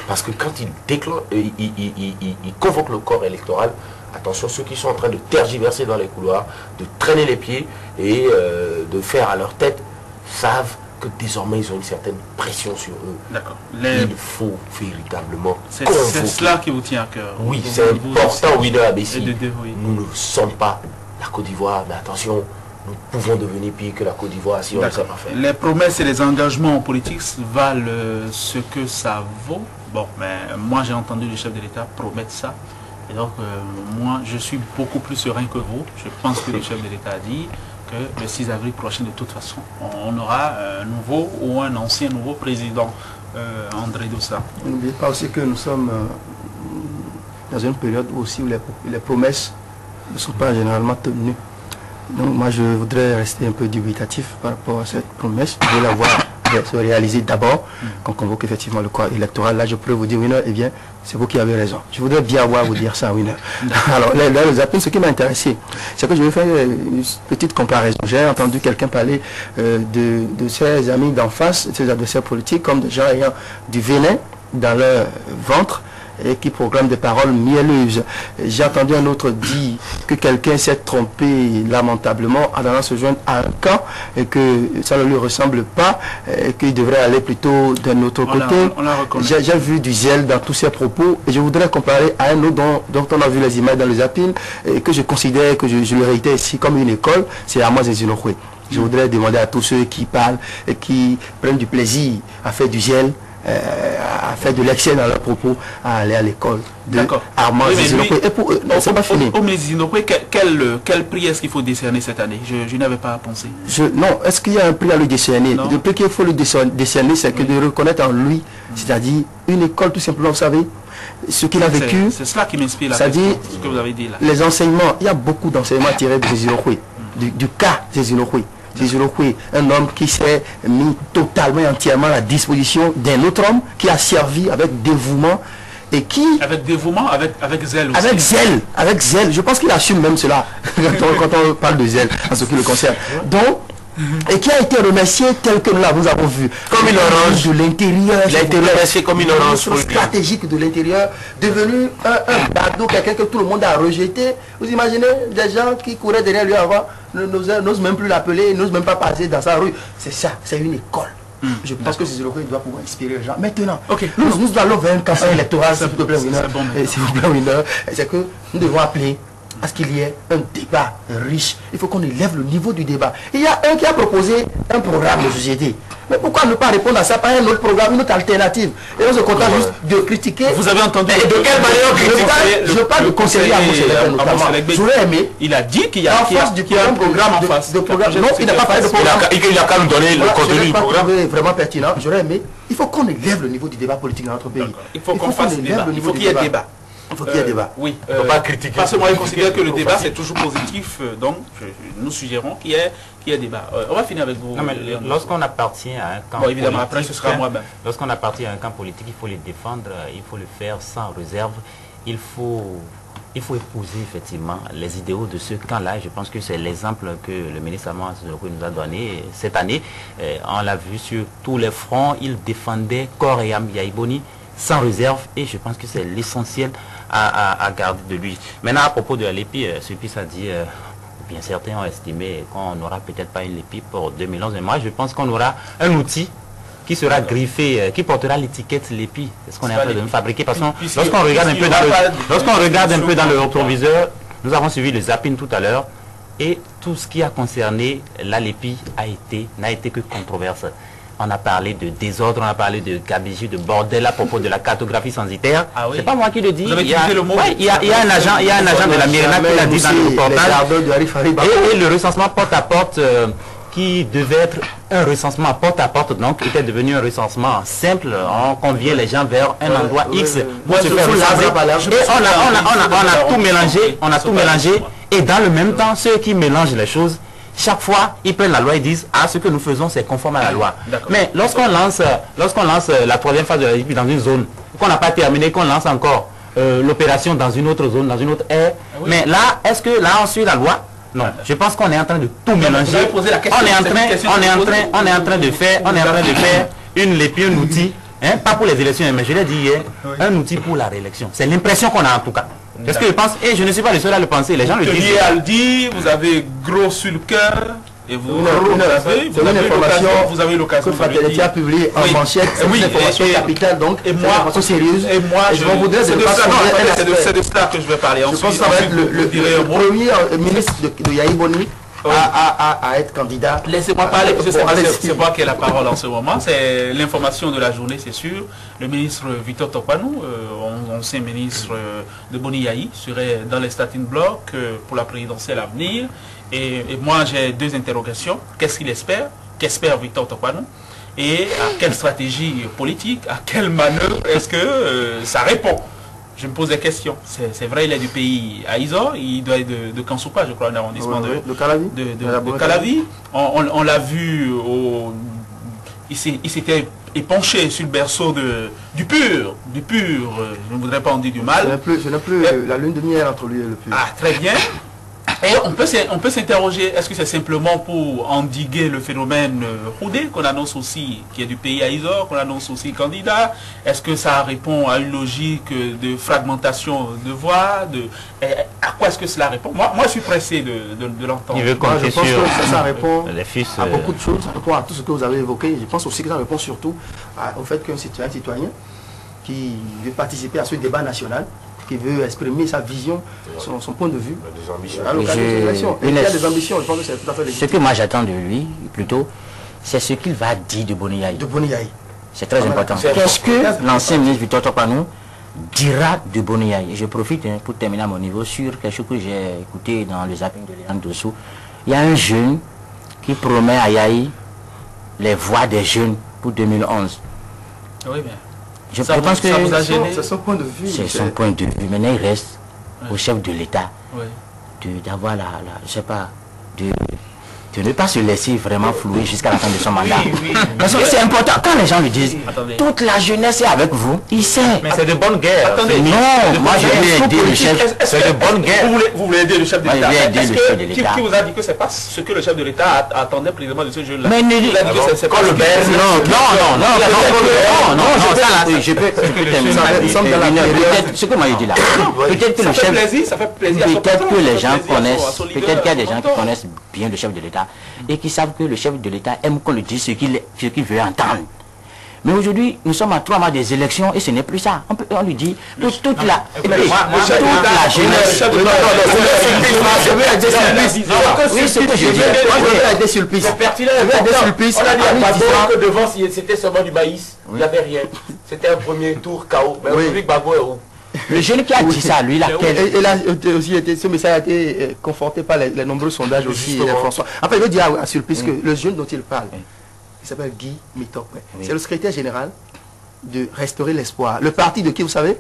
Parce que quand il convoque le corps électoral, attention, ceux qui sont en train de tergiverser dans les couloirs, de traîner les pieds et de faire à leur tête, savent que désormais ils ont une certaine pression sur eux. D'accord. Il faut véritablement c'est cela qui vous tient à cœur. Oui, c'est important, Winner Abessi. Oui. Nous ne sommes pas la Côte d'Ivoire, mais attention, nous pouvons devenir pire que la Côte d'Ivoire si on ne sait pas faire. Les promesses et les engagements politiques valent ce que ça vaut. Bon, mais moi j'ai entendu le chef de l'État promettre ça. Et donc, moi, je suis beaucoup plus serein que vous. Je pense que le chef de l'État a dit que le 6 avril prochain, de toute façon, on aura un nouveau ou un ancien nouveau président, André Dossa. N'oubliez pas aussi que nous sommes dans une période aussi où les promesses ne sont pas généralement tenues. Donc moi, je voudrais rester un peu dubitatif par rapport à cette promesse. Je veux la voir se réaliser d'abord, qu'on convoque effectivement le corps électoral. Là, je pourrais vous dire, Winner, eh bien, c'est vous qui avez raison. Je voudrais bien vous dire ça, Winner. Alors, les appels, ce qui m'a intéressé, c'est que je vais faire une petite comparaison. J'ai entendu quelqu'un parler de ses amis d'en face, de ses adversaires politiques, comme des gens ayant du venin dans leur ventre et qui programment des paroles mielleuses. J'ai entendu un autre dire que quelqu'un s'est trompé lamentablement en allant se joindre à un camp et que ça ne lui ressemble pas et qu'il devrait aller plutôt d'un autre côté. J'ai vu du zèle dans tous ses propos et je voudrais comparer à un autre dont on a vu les images dans les apines et que je considère, que je le réitère ici comme une école, c'est Amos Zinokhwe. Je voudrais demander à tous ceux qui parlent et qui prennent du plaisir à faire du zèle, à faire de l'excès dans leurs propos, à aller à l'école de Armand Zinokhwe. Et pour non, c'est pas fini. Quel prix est-ce qu'il faut décerner cette année? Je n'avais pas pensé. Non, est-ce qu'il y a un prix à lui décerner? Le prix qu'il faut lui décerner, c'est que de reconnaître en lui, c'est-à-dire une école tout simplement, vous savez, ce qu'il a vécu. C'est cela qui m'inspire là. C'est-à-dire ce que vous avez dit là. Les enseignements, il y a beaucoup d'enseignements tirés de Zinokhwe, du cas de Zinokhwe. Zinokhwe, un homme qui s'est mis totalement et entièrement à la disposition d'un autre homme qui a servi avec dévouement et qui... Avec dévouement, avec zèle aussi. Avec zèle. Je pense qu'il assume même cela quand on parle de zèle en ce qui le concerne. Donc, et qui a été remercié tel que nous l'avons vu. Comme une orange de l'intérieur. Il a été remercié comme une orange stratégique de l'intérieur, devenu un bardeau, quelqu'un que tout le monde a rejeté. Vous imaginez des gens qui couraient derrière lui avant, n'osent même plus l'appeler, n'osent même pas passer dans sa rue. C'est ça, c'est une école. Je pense que c'est ce qu'il doit pouvoir inspirer les gens. Maintenant, nous allons vers une campagne électorale, s'il vous plaît, Winner. C'est que nous devons appeler à ce qu'il y ait un débat riche. Il faut qu'on élève le niveau du débat. Il y a un qui a proposé un programme de société. Mais pourquoi ne pas répondre à ça par un autre programme, une autre alternative? Et on se contente juste de critiquer. Vous avez entendu de quelle manière je parle de conseiller à M. J'aurais aimé. Il a dit qu'il y a un programme en face. Non, il n'a pas parlé de programme. Il a qu'à nous donner le contenu du programme. Vraiment pertinent. J'aurais aimé. Il faut qu'on élève le niveau du débat politique dans notre pays. Il faut qu'on fasse débat. Il faut qu'il y ait débat. Il faut qu'il y ait débat. Oui. Il ne faut pas critiquer. Parce que moi, je considère que le débat, c'est toujours positif. Donc, nous suggérons qu'il y ait débat. On va finir avec vous. Non, mais lorsqu'on appartient à un camp politique... évidemment, après, ce sera moi-même. Lorsqu'on appartient à un camp politique, il faut le défendre, il faut le faire sans réserve. Il faut épouser effectivement les idéaux de ce camp-là. Je pense que c'est l'exemple que le ministre Amos Zinokhwe nous a donné cette année. On l'a vu sur tous les fronts. Il défendait corps et âme Yahya Boni sans réserve, et je pense que c'est l'essentiel à garder de lui. Maintenant, à propos de la LEPI, Sulpice a dit, bien certains ont estimé qu'on n'aura peut-être pas une LEPI pour 2011, mais moi je pense qu'on aura un outil qui sera griffé, qui portera l'étiquette LEPI. C'est ce qu'on est en train de fabriquer, parce que lorsqu'on regarde un peu dans le rétroviseur, nous avons suivi le zapping tout à l'heure, et tout ce qui a concerné la LEPI n'a été que controverse. On a parlé de désordre, on a parlé de gabegie, de bordel à propos de la cartographie censitaire. Ah oui. C'est pas moi qui le dis. Il y a un agent de la Mérina qui l'a dit dans le reportage. Et le recensement porte-à-porte qui devait être un recensement porte-à-porte, donc était devenu un recensement simple. On conviait les gens vers un endroit X pour se faire recenser. Et on a tout mélangé. Et dans le même temps, ceux qui mélangent les choses, chaque fois, ils prennent la loi et disent « Ah, ce que nous faisons, c'est conforme à la loi. » Mais lorsqu'on lance la troisième phase de la LEPI dans une zone, qu'on n'a pas terminé, qu'on lance encore l'opération dans une autre zone, dans une autre aire, mais là, est-ce que là, on suit la loi? Non. Je pense qu'on est en train de tout mélanger. On est en train de faire une LEPI, un outil hein, pas pour les élections, mais je l'ai dit hier, un outil pour la réélection. C'est l'impression qu'on a en tout cas. Parce que je pense, et je ne suis pas le seul à le penser, les gens le disent. À le dire, vous avez gros sur le cœur. Et vous avez l'occasion que Fraternité a publié en manchette. C'est une information capitale, donc et moi, information sérieuse. Et moi, c'est de cela que je vais parler. Je pense que ça va être le premier ministre de Yahi Boni à être candidat. Laissez-moi parler, parce que c'est moi qui ai la parole en ce moment. C'est l'information de la journée, c'est sûr. Le ministre Victor Tokpanou, ancien ministre de Boni Yahi, serait dans les starting blocks pour la présidentielle à venir. Et moi, j'ai deux interrogations. Qu'est-ce qu'il espère? Qu'espère Victor Tokpanou? Et à quelle stratégie politique, à quelle manœuvre est-ce que ça répond? Je me pose des questions. C'est vrai, il est du pays à Isor, il doit être de Kansoupa, je crois, un arrondissement de Calavi. On l'a vu, il s'était épanché sur le berceau du pur. Je ne voudrais pas en dire du mal. Ce n'est plus la lune de miel entre lui et le pur. Ah, très bien. Et on peut s'interroger, est-ce que c'est simplement pour endiguer le phénomène Houdé, qu'on annonce aussi, qui est du pays à Isor, qu'on annonce aussi candidat? Est-ce que ça répond à une logique de fragmentation de voix? À quoi est-ce que cela répond? Moi, je suis pressé de l'entendre. Je pense que ça répond à beaucoup de choses, ça répond à tout ce que vous avez évoqué. Je pense aussi que ça répond surtout au fait qu'un citoyen qui veut participer à ce débat national, qui veut exprimer sa vision, son point de vue. Des ambitions. Il y a des ambitions, je pense que c'est tout à fait légitime. Ce que moi j'attends de lui, plutôt, c'est ce qu'il va dire de Boni Yahi. De Boni Yahi. C'est très important. Qu'est-ce que l'ancien ministre Victor Tokpanou dira de Boni Yahi? Je profite pour terminer à mon niveau sur quelque chose que j'ai écouté dans le zapping de Léon Dossou. Il y a un jeune qui promet à Yahi les voix des jeunes pour 2011. Oui, bien. Je pense que c'est son point de vue. C'est son point de vue. Maintenant, il reste au chef de l'État d'avoir je sais pas, de ne pas se laisser vraiment flouer jusqu'à la fin de son mandat. Parce que c'est important. Quand les gens lui disent, toute la jeunesse est avec vous, il sait. Mais c'est de bonne guerre. Attendez, non, moi je vais aider le chef. C'est de bonne guerre. Vous voulez aider le chef de l'État? Qui vous a dit que c'est pas ce que le chef de l'État attendait précisément de ce jeune-là? Mais ne dites pas je peux terminer. Ce que moi je dis là. Peut-être que le chef, ça fait plaisir. Peut-être que les gens connaissent, peut-être qu'il y a des gens qui connaissent bien le chef de l'État et qui savent que le chef de l'État aime qu'on lui dise ce qu'il veut entendre. Mais aujourd'hui, nous sommes à 3 mois des élections et ce n'est plus ça. On lui dit toute la jeunesse. Oui, c'est ce que je dis. Moi, je vais aider sur le piste. C'est pertinent. On a dit à Gbagbo que devant, c'était seulement du maïs. Il n'y avait rien. C'était un premier tour KO. Mais aujourd'hui, Gbagbo est où? Le jeune qui a dit ça, lui, et là aussi, ce message a été conforté par les nombreux sondages aussi de François. Enfin, il veut dire à Surprise que le jeune dont il parle, il s'appelle Guy Mitokwe. C'est le secrétaire général de Restaurer l'Espoir. Le parti de qui, vous savez?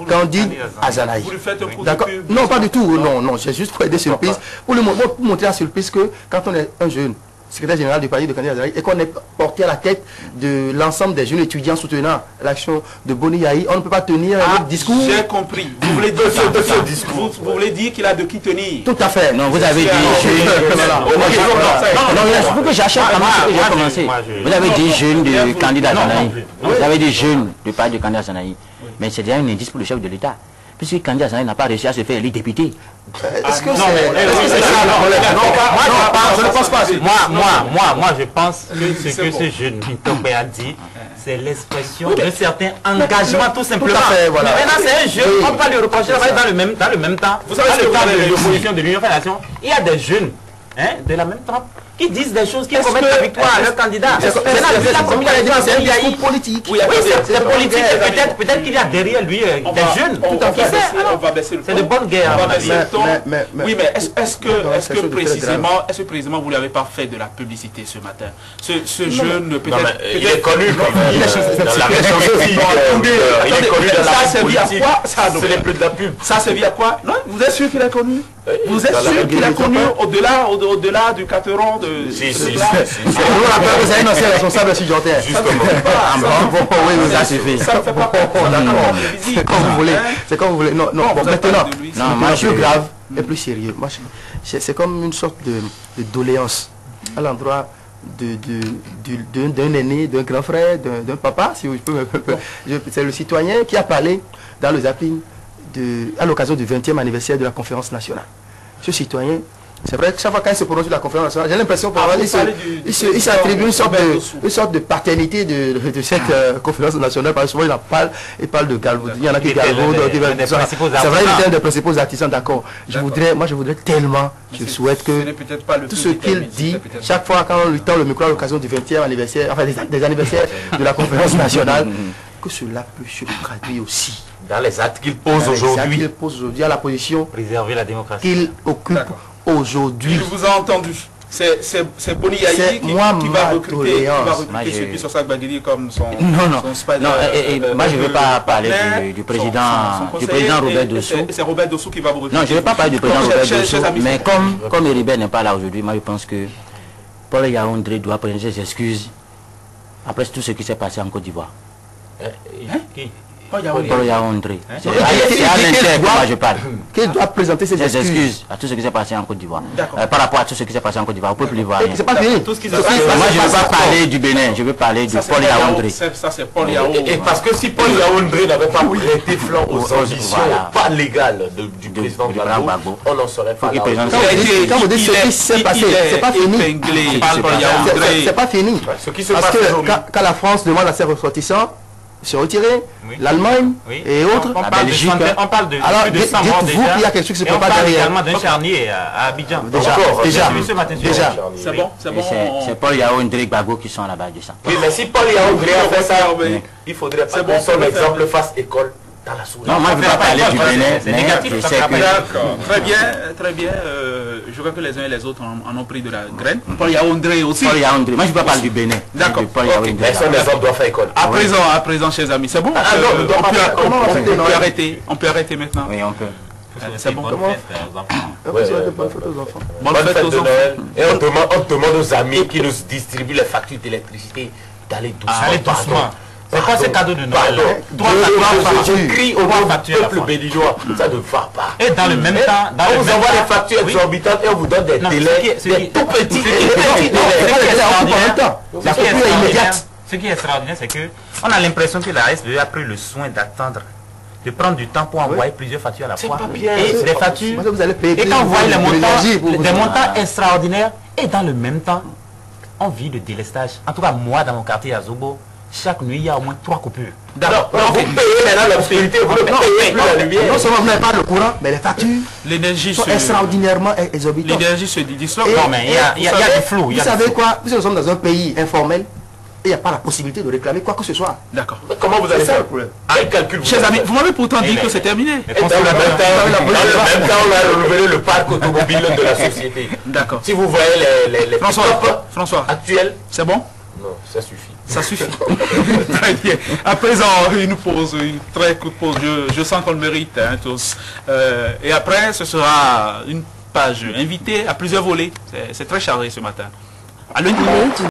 Candide Azanaï. Vous lui faites un coup D'accord. de pub? Non, pas du tout. Non, c'est juste pour aider Surprise. Pour montrer à Surprise que quand on est un jeune secrétaire général du parti de Candide Azanaï et qu'on est porté à la tête de l'ensemble des jeunes étudiants soutenant l'action de Boni Yahi, on ne peut pas tenir un discours. J'ai compris. Vous voulez dire vous voulez dire qu'il a de qui tenir? Tout à fait. Non, vous avez dit il faut que j'achète comment j'ai commencé. Vous avez dit jeunes de candidat Zanaï. Vous avez dit jeunes du parti de candidat Zanaï. Mais c'est déjà un indice pour le chef de l'État. Puisque candidat Zanaï n'a pas réussi à se faire élire député. Est-ce que c'est ça? Non, je ne pense pas. Moi, je pense que ce que ce jeune Mitokwe a dit, c'est l'expression d'un certain engagement tout simplement. Voilà. Maintenant, c'est un jeune, on peut lui reprocher dans le même temps. Vous savez, dans le cadre de l'opposition de l'Union Fédération, il y a des jeunes de la même trempe qui disent des choses qui promettent la victoire à leur candidat. C'est un discours politique. Oui, c'est politique. Peut-être qu'il y a derrière lui des jeunes. On va baisser le ton. C'est de bonne guerre. Oui, mais est-ce que précisément vous n'avez pas fait de la publicité ce matin? Ce jeune peut-être. Il est connu dans la version politique. Il est connu dans la politique. Ce n'est plus de la pub. Ça servit à quoi? Non, vous êtes sûr qu'il est connu? Vous êtes sûr qu'il est connu au-delà du Cateron de... Si. Vous avez noncé responsable sur Janter. Oui, vous avez fait. Ça ne fait pas d'accord. C'est comme vous voulez. C'est comme vous voulez. Non, maintenant, plus grave et plus sérieux. C'est comme une sorte de doléance à l'endroit d'un aîné, d'un grand frère, d'un papa, si je peux c'est le citoyen qui a parlé dans le zapping à l'occasion du 20e anniversaire de la conférence nationale. Ce citoyen, c'est vrai que chaque fois qu'il se prononce sur la conférence nationale, j'ai l'impression qu'il s'attribue une sorte de paternité de cette conférence nationale, parce que souvent il parle de Galvo, il y en a qui Galvo, c'est vrai, il est un des principaux artisans, d'accord. Moi je voudrais tellement, je souhaite que tout ce qu'il dit, chaque fois quand on lui tend le micro à l'occasion du 20e anniversaire, enfin des anniversaires de la conférence nationale, que cela peut se traduire aussi dans les actes qu'il pose aujourd'hui, à la position préserver la démocratie qu'il occupe aujourd'hui. Il vous a entendu. C'est Boni Yayi qui va recruter celui sur sa Gbagili comme son spider. Non, moi je ne vais pas parler du président Robert Dossou. C'est Robert Dossou qui va vous recruter. Non, je ne vais pas parler du président Robert Dossou, mais comme Héribert n'est pas là aujourd'hui, moi je pense que Paul Yaoundé doit prendre ses excuses après tout ce qui s'est passé en Côte d'Ivoire. Paul Yaoundé. C'est à l'intérieur que moi je parle. Qu'il doit présenter ses excuses à tout ce qui s'est passé en Côte d'Ivoire. Par rapport à tout ce qui s'est passé en Côte d'Ivoire, au peuple ivoirien. C'est pas fini. Moi je ne veux pas parler du Bénin, je veux parler de Paul Yaoundé. Ça c'est Paul Yaoundé. Et parce que si Paul Yaoundé n'avait pas prêté flanc aux ambitions pas légales du président Gbagbo, on n'en serait pas là. Quand vous dites ce qui s'est passé, c'est pas fini. C'est pas fini. Parce que quand la France demande à ses ressortissants se retirer, l'Allemagne et autres, on parle de alors plus de 100 morts déjà. Il y a quelque chose qui se et on prépare parle derrière. également d'un charnier à Abidjan. Déjà. C'est bon, c'est Paul Yaoundé Gbagbo qui sont à la base de ça. Oui, mais si Paul Yaoundé a fait ça, il faudrait pas que son exemple fasse école dans la sous-région. Non, moi je ne veux pas parler du Bénin, c'est négatif. D'accord, très bien. Je vois que les uns et les autres en ont pris de la graine. Paul Yaoundé aussi. Paul Yaoundé, moi je ne veux pas parler du Bénin. D'accord. Mais son exemple doit faire école. À présent, chers amis, c'est bon. On peut arrêter maintenant. Oui, on peut. C'est bon. Bonne fête aux enfants. Bonne fête de Noël. Et on demande aux amis qui nous distribuent les factures d'électricité d'aller doucement. C'est quoi ces cadeaux de Noël? Je crie au peuple béninois, ça ne va pas. Et dans le même temps, on vous envoie des factures exorbitantes et on vous donne des télés, des tout petits Ce qui est extraordinaire, c'est que on a l'impression que la SBE a pris le soin d'attendre, de prendre du temps pour envoyer plusieurs factures à la fois. Et des factures. Et quand vous voyez les montants extraordinaires, et dans le même temps, on vit de délestage. En tout cas, moi, dans mon quartier à Zobo, chaque nuit, il y a au moins 3 coupures. D'accord. Vous payez maintenant l'obscurité, vous ne payez plus la lumière. Non seulement vous n'avez pas le courant, mais les factures sont extraordinairement exorbitantes. L'énergie se disloque. Non, mais il y a du flou. Vous savez quoi? Puisque nous sommes dans un pays informel, et il n'y a pas la possibilité de réclamer quoi que ce soit. D'accord. Comment vous allez ça faire le problème? Quel calcul? Chers amis, vous m'avez pourtant dit que c'est terminé. Dans le même temps, on a renouvelé le parc automobile de la société. D'accord. Si vous voyez les François, actuels, c'est bon? non, ça suffit. Ça suffit. Très bien. À présent, une pause, une très courte pause. Je sens qu'on le mérite, hein, tous. Et après, ce sera une page invitée à plusieurs volets. C'est très chargé ce matin. À lundi.